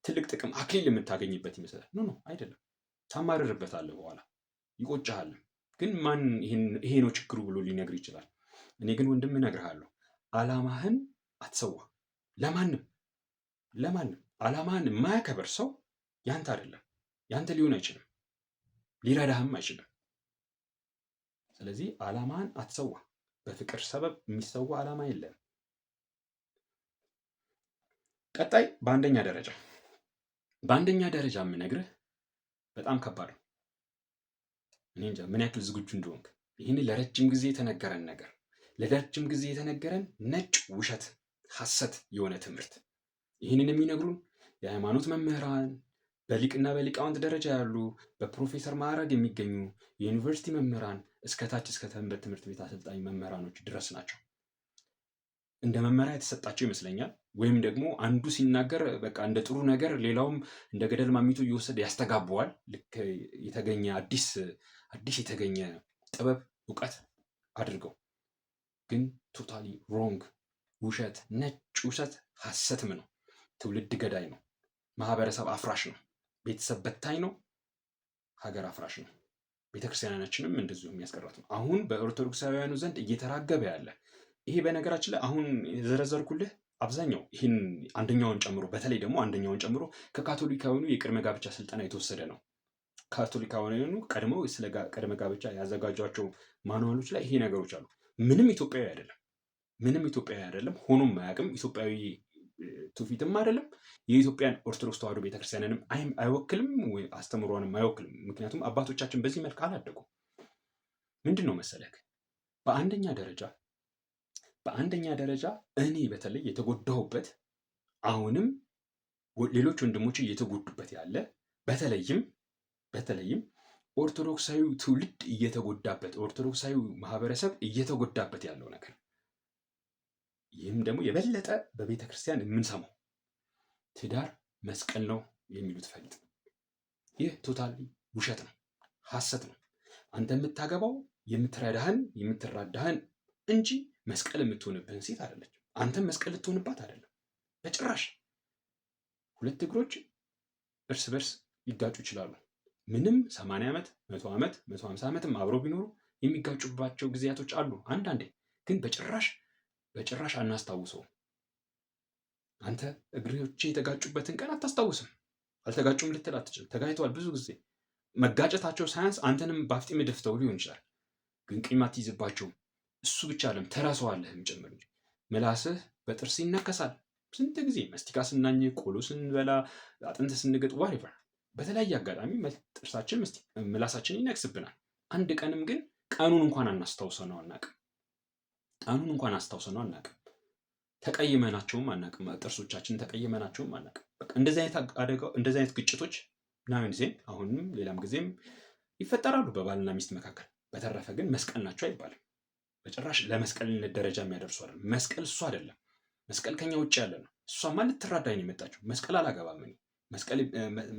ትልቅ ጥቅም አክሊል የምታገኝበት ይመስላል። ኖ አይደለም። ታማርርበታለህ፣ በኋላ ይቆጭሃልም። ግን ማን ይሄ ነው ችግሩ ብሎ ሊነግር ይችላል። እኔ ግን ወንድም እነግርሃለሁ፣ ዓላማህን አትሰዋ ለማንም። ዓላማህን የማያከብር ሰው ያንተ አይደለም፣ ያንተ ሊሆን አይችልም፣ ሊረዳህም አይችልም። ስለዚህ ዓላማህን አትሰዋ። በፍቅር ሰበብ የሚሰዋ ዓላማ የለም። ቀጣይ በአንደኛ ደረጃ የምነግርህ በጣም ከባድ ነው። እኔ እንጃ ምን ያክል ዝግጁ እንደሆንክ። ይህን ለረጅም ጊዜ የተነገረን ነገር ለረጅም ጊዜ የተነገረን ነጭ ውሸት፣ ሐሰት የሆነ ትምህርት። ይህንን የሚነግሩን የሃይማኖት መምህራን፣ በሊቅና በሊቃውንት ደረጃ ያሉ በፕሮፌሰር ማዕረግ የሚገኙ የዩኒቨርሲቲ መምህራን እስከታች እስከ ሰንበት ትምህርት ቤት አሰልጣኝ መምህራኖች ድረስ ናቸው። እንደ መመሪያ የተሰጣቸው ይመስለኛል። ወይም ደግሞ አንዱ ሲናገር በቃ እንደ ጥሩ ነገር ሌላውም እንደ ገደል ማሚቱ እየወሰደ ያስተጋባዋል። ልክ የተገኘ አዲስ የተገኘ ጥበብ እውቀት አድርገው፣ ግን ቶታሊ ሮንግ፣ ውሸት፣ ነጭ ውሸት፣ ሐሰትም ነው። ትውልድ ገዳይ ነው። ማህበረሰብ አፍራሽ ነው። ቤተሰብ በታኝ ነው። ሀገር አፍራሽ ነው። ቤተክርስቲያናችንም እንደዚሁ የሚያስቀራት ነው። አሁን በኦርቶዶክሳውያኑ ዘንድ እየተራገበ ያለ ይሄ በነገራችን ላይ አሁን የዘረዘርኩልህ አብዛኛው ይህን አንደኛውን ጨምሮ በተለይ ደግሞ አንደኛውን ጨምሮ ከካቶሊካውያኑ የቅድመ ጋብቻ ስልጠና የተወሰደ ነው። ካቶሊካውያኑ ቀድመው ስለ ቅድመ ጋብቻ ያዘጋጇቸው ማኑዋሎች ላይ ይሄ ነገሮች አሉ። ምንም ኢትዮጵያዊ አይደለም። ምንም ኢትዮጵያዊ አይደለም። ሆኖም አያውቅም። ኢትዮጵያዊ ትውፊትም አይደለም። የኢትዮጵያን ኦርቶዶክስ ተዋሕዶ ቤተክርስቲያንንም አይወክልም ወይ አስተምሯንም አይወክልም። ምክንያቱም አባቶቻችን በዚህ መልክ አላደጉም። ምንድን ነው መሰለህ በአንደኛ ደረጃ እኔ በተለይ የተጎዳሁበት አሁንም ሌሎች ወንድሞች እየተጎዱበት ያለ በተለይም ኦርቶዶክሳዊ ትውልድ እየተጎዳበት ኦርቶዶክሳዊ ማህበረሰብ እየተጎዳበት ያለው ነገር፣ ይህም ደግሞ የበለጠ በቤተ ክርስቲያን የምንሰማው ትዳር መስቀል ነው የሚሉት ፈሊጥ፣ ይህ ቶታሊ ውሸት ነው፣ ሐሰት ነው። አንተ የምታገባው የምትረዳህን የምትራዳህን እንጂ መስቀል የምትሆንብህን ሴት አይደለች። አንተም መስቀል ልትሆንባት አይደለም በጭራሽ። ሁለት እግሮች እርስ በርስ ሊጋጩ ይችላሉ። ምንም 80 ዓመት 100 ዓመት 150 ዓመትም አብረው ቢኖሩ የሚጋጩባቸው ጊዜያቶች አሉ። አንዳንዴ ግን በጭራሽ አናስታውሰውም። አንተ እግሮቼ የተጋጩበትን ቀን አታስታውስም። አልተጋጩም ልትል አትችልም። ተጋጭተዋል ብዙ ጊዜ። መጋጨታቸው ሳያንስ አንተንም በአፍጢም ደፍተው ሊሆን ይችላል። ግን ቂም አትይዝባቸውም። እሱ ብቻ አለም ተረሳዋለህም ጭምር እንጂ ምላስህ በጥርስ ይነከሳል። ስንት ጊዜ መስቲካ ስናኝ፣ ቆሎ ስንበላ፣ አጥንት ስንገጥ ዋሪቨር በተለያየ አጋጣሚ ጥርሳችን ምላሳችን ይነክስብናል። አንድ ቀንም ግን ቀኑን እንኳን አናስታውሰነው አናቅም። ተቀይመናቸውም አናቅም። ጥርሶቻችን ተቀይመናቸውም አናቅም። በቃ እንደዚህ አይነት ግጭቶች ናምን ጊዜም አሁንም ሌላም ጊዜም ይፈጠራሉ በባልና ሚስት መካከል። በተረፈ ግን መስቀል ናቸው አይባልም። በጭራሽ ለመስቀልነት ደረጃ የሚያደርሱ አይደለም። መስቀል እሱ አይደለም። መስቀል ከኛ ውጭ ያለ ነው። እሷማ ልትራዳኝ ነው የመጣችው። መስቀል አላገባም እኔ።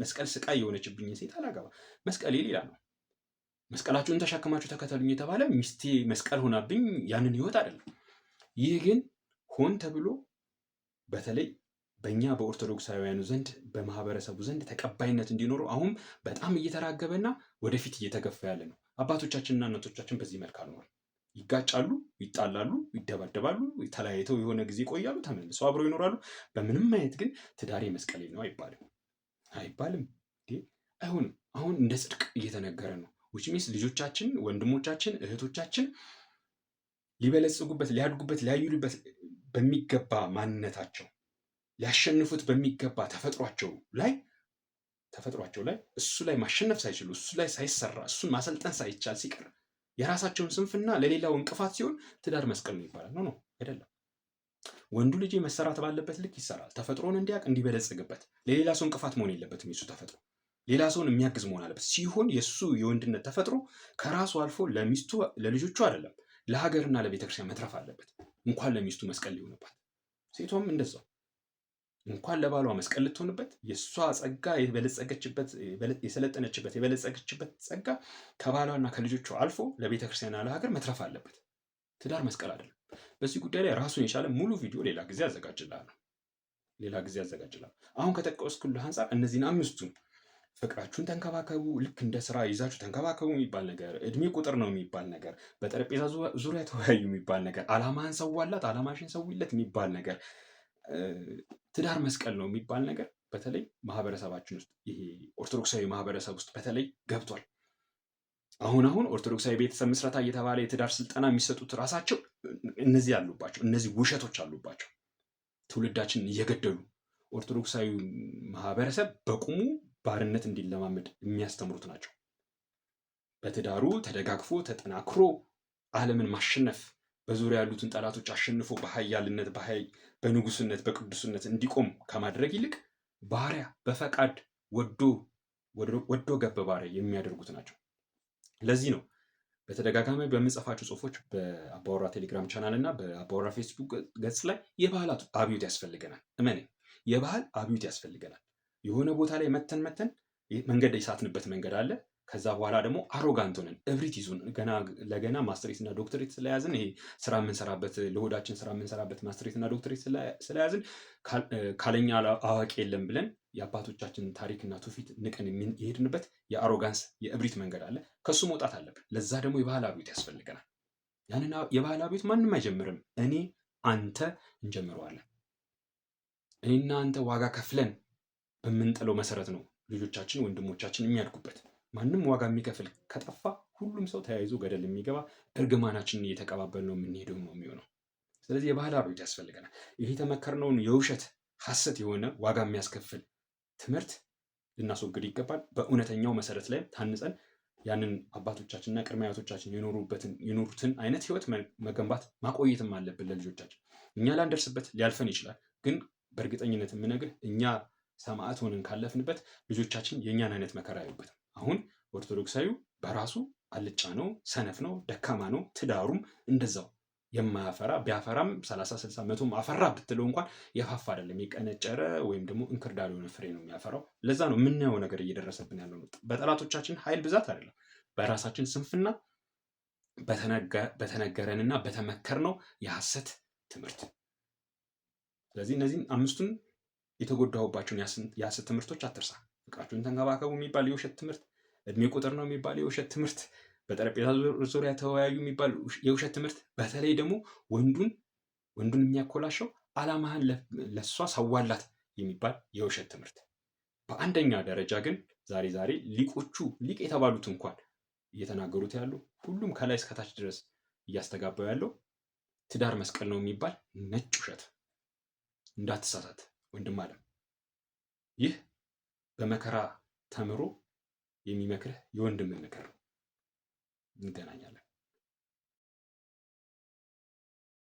መስቀል ስቃይ የሆነችብኝ ሴት አላገባ። መስቀሌ ሌላ ነው። መስቀላችሁን ተሸክማችሁ ተከተሉኝ የተባለ ሚስቴ መስቀል ሆናብኝ ያንን ህይወት አይደለም። ይህ ግን ሆን ተብሎ በተለይ በእኛ በኦርቶዶክሳውያኑ ዘንድ በማህበረሰቡ ዘንድ ተቀባይነት እንዲኖረው አሁን በጣም እየተራገበና ወደፊት እየተገፋ ያለ ነው። አባቶቻችንና እናቶቻችን በዚህ መልክ አልኖሩ። ይጋጫሉ፣ ይጣላሉ፣ ይደባደባሉ፣ ተለያይተው የሆነ ጊዜ ይቆያሉ፣ ተመልሰው አብረው ይኖራሉ። በምንም አይነት ግን ትዳሬ መስቀሌ ነው አይባልም። አይሆንም። አሁን እንደ ጽድቅ እየተነገረ ነው። which means ልጆቻችን፣ ወንድሞቻችን፣ እህቶቻችን ሊበለጽጉበት፣ ሊያድጉበት፣ ሊያዩሉበት በሚገባ ማንነታቸው ሊያሸንፉት በሚገባ ተፈጥሯቸው ላይ እሱ ላይ ማሸነፍ ሳይችሉ እሱ ላይ ሳይሰራ እሱን ማሰልጠን ሳይቻል ሲቀር የራሳቸውን ስንፍና ለሌላው እንቅፋት ሲሆን ትዳር መስቀል ነው ይባላል። ነው አይደለም። ወንዱ ልጅ መሰራት ባለበት ልክ ይሰራል። ተፈጥሮን እንዲያውቅ እንዲበለጽግበት፣ ለሌላ ሰው እንቅፋት መሆን የለበትም። የሱ ተፈጥሮ ሌላ ሰውን የሚያግዝ መሆን አለበት። ሲሆን የሱ የወንድነት ተፈጥሮ ከራሱ አልፎ ለሚስቱ ለልጆቹ አይደለም ለሀገርና ለቤተክርስቲያን መትረፍ አለበት። እንኳን ለሚስቱ መስቀል ሊሆንባት፣ ሴቷም እንደዛው እንኳን ለባሏ መስቀል ልትሆንበት የእሷ ጸጋ የሰለጠነችበት የበለጸገችበት ጸጋ ከባሏና ከልጆቿ አልፎ ለቤተክርስቲያንና ለሀገር መትረፍ አለበት። ትዳር መስቀል አይደለም። በዚህ ጉዳይ ላይ ራሱን የቻለ ሙሉ ቪዲዮ ሌላ ጊዜ አዘጋጅልሃለሁ። አሁን ከጠቀስኩልህ አንጻር እነዚህን አምስቱን ፍቅራችሁን ተንከባከቡ፣ ልክ እንደ ስራ ይዛችሁ ተንከባከቡ የሚባል ነገር፣ እድሜ ቁጥር ነው የሚባል ነገር፣ በጠረጴዛ ዙሪያ ተወያዩ የሚባል ነገር፣ አላማህን ሰዋላት አላማሽን ሰዊለት የሚባል ነገር፣ ትዳር መስቀል ነው የሚባል ነገር በተለይ ማህበረሰባችን ውስጥ ይሄ ኦርቶዶክሳዊ ማህበረሰብ ውስጥ በተለይ ገብቷል። አሁን ኦርቶዶክሳዊ ቤተሰብ ምስረታ እየተባለ የትዳር ስልጠና የሚሰጡት ራሳቸው እነዚህ ውሸቶች አሉባቸው። ትውልዳችንን እየገደሉ ኦርቶዶክሳዊ ማህበረሰብ በቁሙ ባርነት እንዲለማመድ የሚያስተምሩት ናቸው። በትዳሩ ተደጋግፎ ተጠናክሮ ዓለምን ማሸነፍ በዙሪያ ያሉትን ጠላቶች አሸንፎ በኃያልነት በንጉስነት በቅዱስነት እንዲቆም ከማድረግ ይልቅ ባሪያ በፈቃድ ወዶ ገብ ባሪያ የሚያደርጉት ናቸው። ለዚህ ነው በተደጋጋሚ በምጽፋቸው ጽሁፎች በአባወራ ቴሌግራም ቻናል እና በአባወራ ፌስቡክ ገጽ ላይ የባህል አብዮት ያስፈልገናል። እመኔ የባህል አብዮት ያስፈልገናል። የሆነ ቦታ ላይ መተን መንገድ የሳትንበት መንገድ አለ። ከዛ በኋላ ደግሞ አሮጋንት ሆነን እብሪት ይዙን ገና ለገና ማስትሬት እና ዶክትሬት ስለያዝን ይሄ ስራ የምንሰራበት ለሆዳችን ስራ የምንሰራበት ማስትሬት እና ዶክትሬት ስለያዝን ካለኛ አዋቂ የለም ብለን የአባቶቻችን ታሪክና ትውፊት ንቀን የሄድንበት የአሮጋንስ የእብሪት መንገድ አለ። ከሱ መውጣት አለብን። ለዛ ደግሞ የባህል አብዮት ያስፈልገናል። ያንን የባህል አብዮት ማንም አይጀምርም፣ እኔ አንተ እንጀምረዋለን። እኔና አንተ ዋጋ ከፍለን በምንጥለው መሰረት ነው ልጆቻችን ወንድሞቻችን የሚያድጉበት። ማንም ዋጋ የሚከፍል ከጠፋ ሁሉም ሰው ተያይዞ ገደል የሚገባ እርግማናችንን እየተቀባበል ነው የምንሄደው ነው የሚሆነው። ስለዚህ የባህል አብዮት ያስፈልገናል። ይሄ የተመከርነውን የውሸት ሐሰት የሆነ ዋጋ የሚያስከፍል ትምህርት ልናስወግድ ይገባል። በእውነተኛው መሰረት ላይ ታንጸን ያንን አባቶቻችንና ቅድመ አያቶቻችን የኖሩትን አይነት ህይወት መገንባት ማቆየትም አለብን ለልጆቻችን። እኛ ላንደርስበት ሊያልፈን ይችላል፣ ግን በእርግጠኝነት የምነግርህ እኛ ሰማዕት ሆነን ካለፍንበት ልጆቻችን የእኛን አይነት መከራ ያዩበትም። አሁን ኦርቶዶክሳዊ በራሱ አልጫ ነው፣ ሰነፍ ነው፣ ደካማ ነው። ትዳሩም እንደዛው የማያፈራ ቢያፈራም 30 60 መቶም አፈራ ብትለው እንኳን የፋፋ አይደለም፣ የቀነጨረ ወይም ደግሞ እንክርዳድ የሆነ ፍሬ ነው የሚያፈራው። ለዛ ነው የምናየው ነገር እየደረሰብን ያለው ነው። በጠላቶቻችን ኃይል ብዛት አይደለም፣ በራሳችን ስንፍና በተነገረንና በተመከርነው የሐሰት ትምህርት። ስለዚህ እነዚህን አምስቱን የተጎዳሁባቸውን የሐሰት ትምህርቶች አትርሳ። ፍቅራችሁን ተንከባከቡ የሚባል የውሸት ትምህርት፣ እድሜ ቁጥር ነው የሚባል የውሸት ትምህርት፣ በጠረጴዛ ዙሪያ ተወያዩ የሚባል የውሸት ትምህርት፣ በተለይ ደግሞ ወንዱን የሚያኮላሸው ዓላማህን ለሷ ሰዋላት የሚባል የውሸት ትምህርት። በአንደኛ ደረጃ ግን ዛሬ ሊቅ የተባሉት እንኳን እየተናገሩት ያሉ ሁሉም ከላይ እስከታች ድረስ እያስተጋባው ያለው ትዳር መስቀል ነው የሚባል ነጭ ውሸት። እንዳትሳሳት ወንድም አለም። ይህ በመከራ ተምሮ የሚመክርህ የወንድም ምክር ነው። እንገናኛለን።